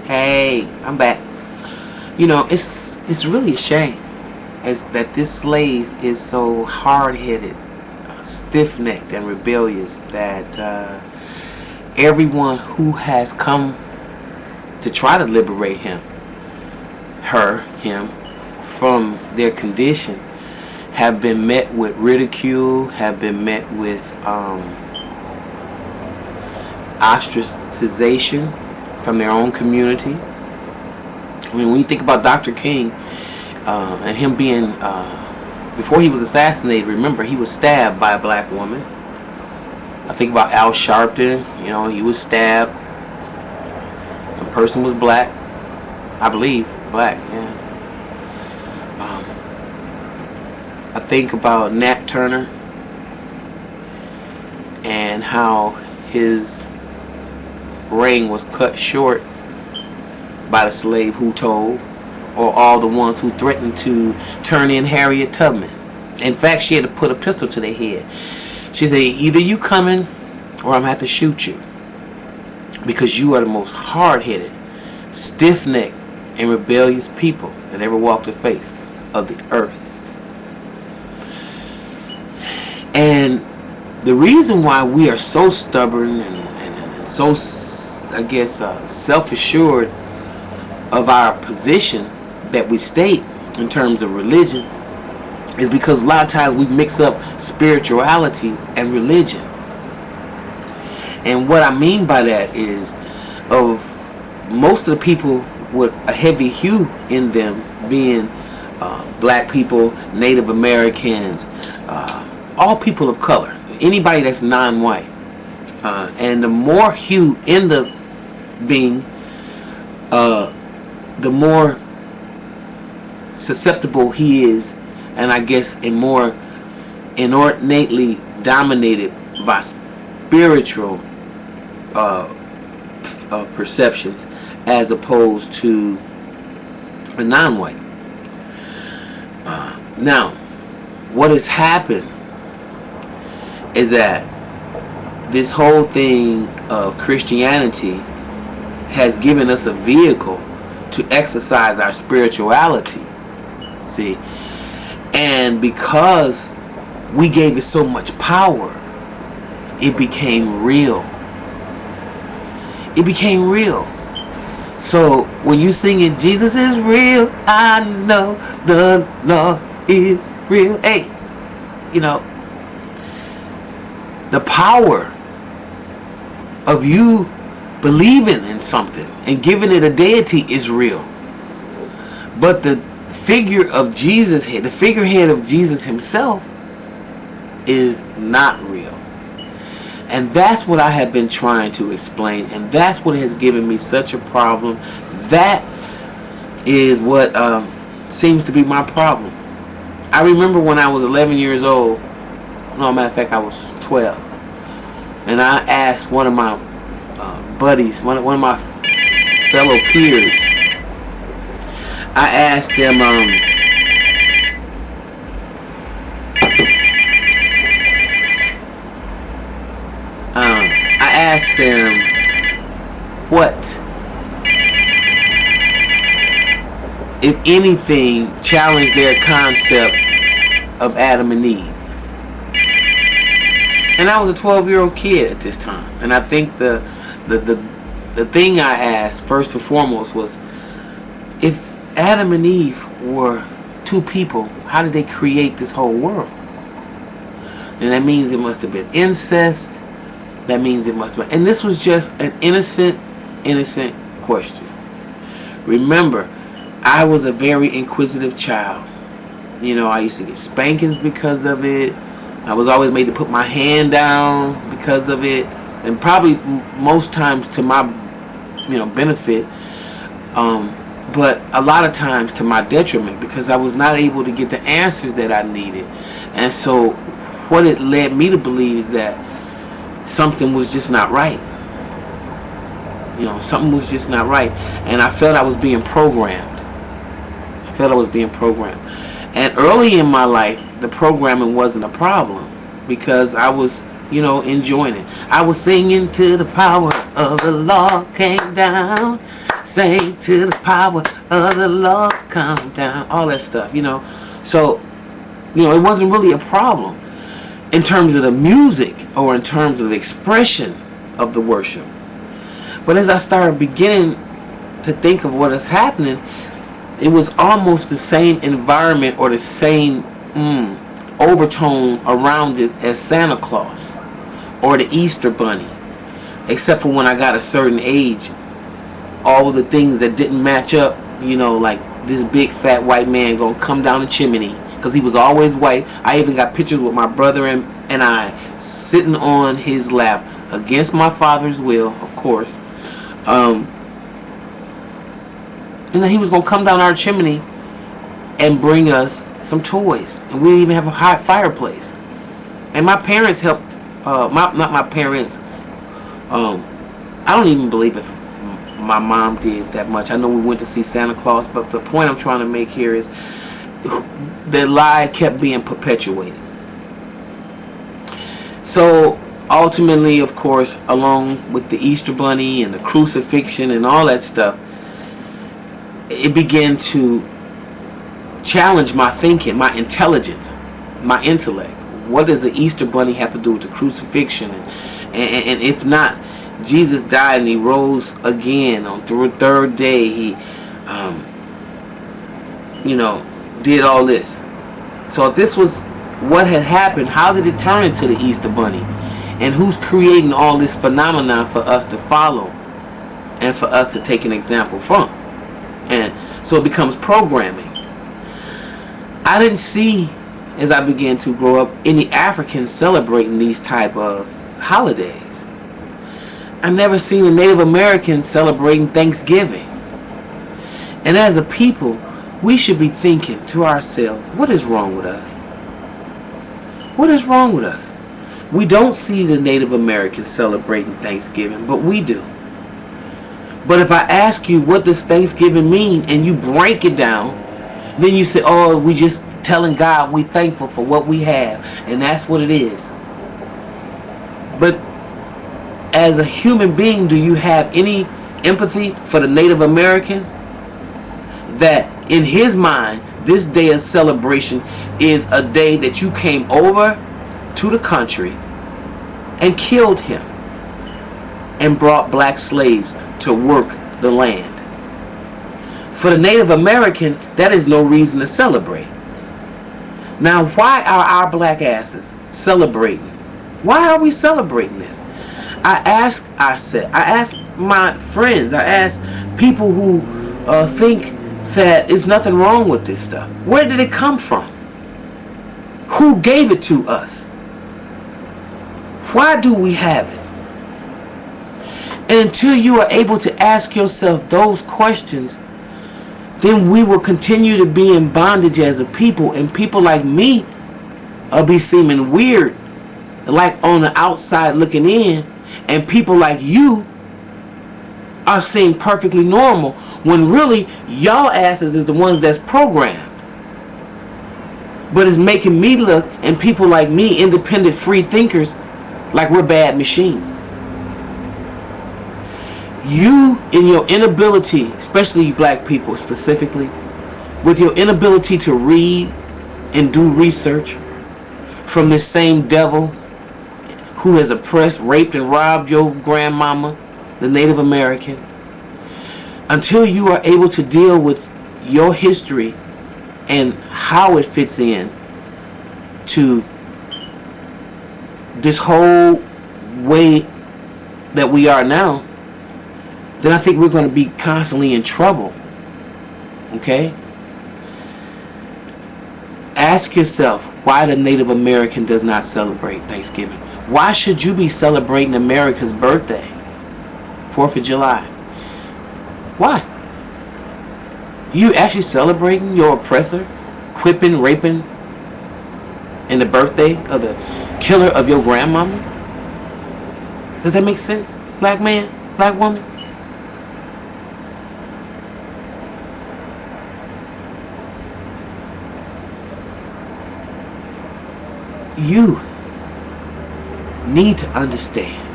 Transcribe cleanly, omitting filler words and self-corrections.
Hey, I'm back. It's really a shame as that this slave is so hard-headed, stiff-necked, and rebellious that everyone who has come to try to liberate him, from their condition, have been met with ridicule, have been met with ostracization from their own community. I mean, when you think about Dr. King and him being, before he was assassinated, remember, he was stabbed by a black woman. I think about Al Sharpton, he was stabbed. The person was black. I believe, black, yeah. I think about Nat Turner and how his reign was cut short by the slave who told, or all the ones who threatened to turn in Harriet Tubman. In fact, she had to put a pistol to their head. She said, either you coming or I'm going to have to shoot you, because you are the most hard-headed, stiff-necked, and rebellious people that ever walked the face of the earth. And the reason why we are so stubborn and so, I guess, self-assured of our position that we state in terms of religion is because a lot of times we mix up spirituality and religion. And what I mean by that is, of most of the people with a heavy hue in them being black people, Native Americans, all people of color, anybody that's non-white, and the more hue in the being, the more susceptible he is, and I guess a more innately dominated by spiritual perceptions as opposed to a non-white. Now, what has happened is that this whole thing of Christianity has given us a vehicle to exercise our spirituality. See? And because we gave it so much power, it became real. It became real. So when you sing it, Jesus is real, I know the Lord is real. Hey, the power of you believing in something and giving it a deity is real. But the figure of Jesus here, the figurehead of Jesus himself, is not real. And that's what I have been trying to explain, and that's what has given me such a problem. That is what seems to be my problem. I remember when I was 11 years old, no, matter of fact, I was 12, and I asked one of my buddies, one of my fellow peers, I asked them, what, if anything, challenged their concept of Adam and Eve. And I was a 12-year-old kid at this time. And I think the thing I asked first and foremost was, if Adam and Eve were two people, how did they create this whole world? And that means it must have been incest. That means it must have been. And this was just an innocent question. Remember, I was a very inquisitive child. I used to get spankings because of it. I was always made to put my hand down because of it, and probably most times to my, benefit, but a lot of times to my detriment, because I was not able to get the answers that I needed. And so what it led me to believe is that something was just not right. Something was just not right, and I felt I was being programmed. And early in my life, the programming wasn't a problem, because I was, enjoying it. I was singing till the power of the Lord came down, Sing to the power of the Lord come down. All that stuff, So, it wasn't really a problem in terms of the music or in terms of the expression of the worship. But as I started beginning to think of what is happening, it was almost the same environment or the same overtone around it as Santa Claus or the Easter Bunny, except for when I got a certain age, all of the things that didn't match up, like this big fat white man gonna come down the chimney, because he was always white. I even got pictures with my brother and I sitting on his lap against my father's will, of course. And then he was gonna come down our chimney and bring us some toys, and we didn't even have a hot fireplace. And my parents helped. Not my parents. I don't even believe if my mom did that much. I know we went to see Santa Claus, but the point I'm trying to make here is the lie kept being perpetuated. So ultimately, of course, along with the Easter Bunny and the crucifixion and all that stuff, it began to challenge my thinking, my intelligence, my intellect. What does the Easter Bunny have to do with the crucifixion? And if not, Jesus died and he rose again on the third day. He, did all this. So if this was what had happened, how did it turn into the Easter Bunny? And who's creating all this phenomenon for us to follow and for us to take an example from? And so it becomes programming. I didn't see, as I began to grow up, any Africans celebrating these type of holidays. I never seen a Native American celebrating Thanksgiving. And as a people, we should be thinking to ourselves, what is wrong with us? What is wrong with us? We don't see the Native Americans celebrating Thanksgiving, but we do. But if I ask you, what does Thanksgiving mean, and you break it down, then you say, oh, we just telling God we thankful for what we have, and that's what it is. But as a human being, do you have any empathy for the Native American? That in his mind, this day of celebration is a day that you came over to the country and killed him and brought black slaves to work the land. For the Native American, that is no reason to celebrate. Now, why are our black asses celebrating? Why are we celebrating this? I ask my friends, I ask people who think that there's nothing wrong with this stuff. Where did it come from? Who gave it to us? Why do we have it? And until you are able to ask yourself those questions, then we will continue to be in bondage as a people, and people like me will be seeming weird, like on the outside looking in, and people like you are seem perfectly normal, when really y'all asses is the ones that's programmed. But it's making me look, and people like me, independent free thinkers, like we're bad machines. You, in your inability, especially you black people specifically, with your inability to read and do research from this same devil who has oppressed, raped, and robbed your grandmama, the Native American, until you are able to deal with your history and how it fits in to this whole way that we are now, then I think we're going to be constantly in trouble. Okay? Ask yourself why the Native American does not celebrate Thanksgiving. Why should you be celebrating America's birthday, 4th of July? Why? You actually celebrating your oppressor, whipping, raping, and the birthday of the killer of your grandmama? Does that make sense? Black man, black woman? You need to understand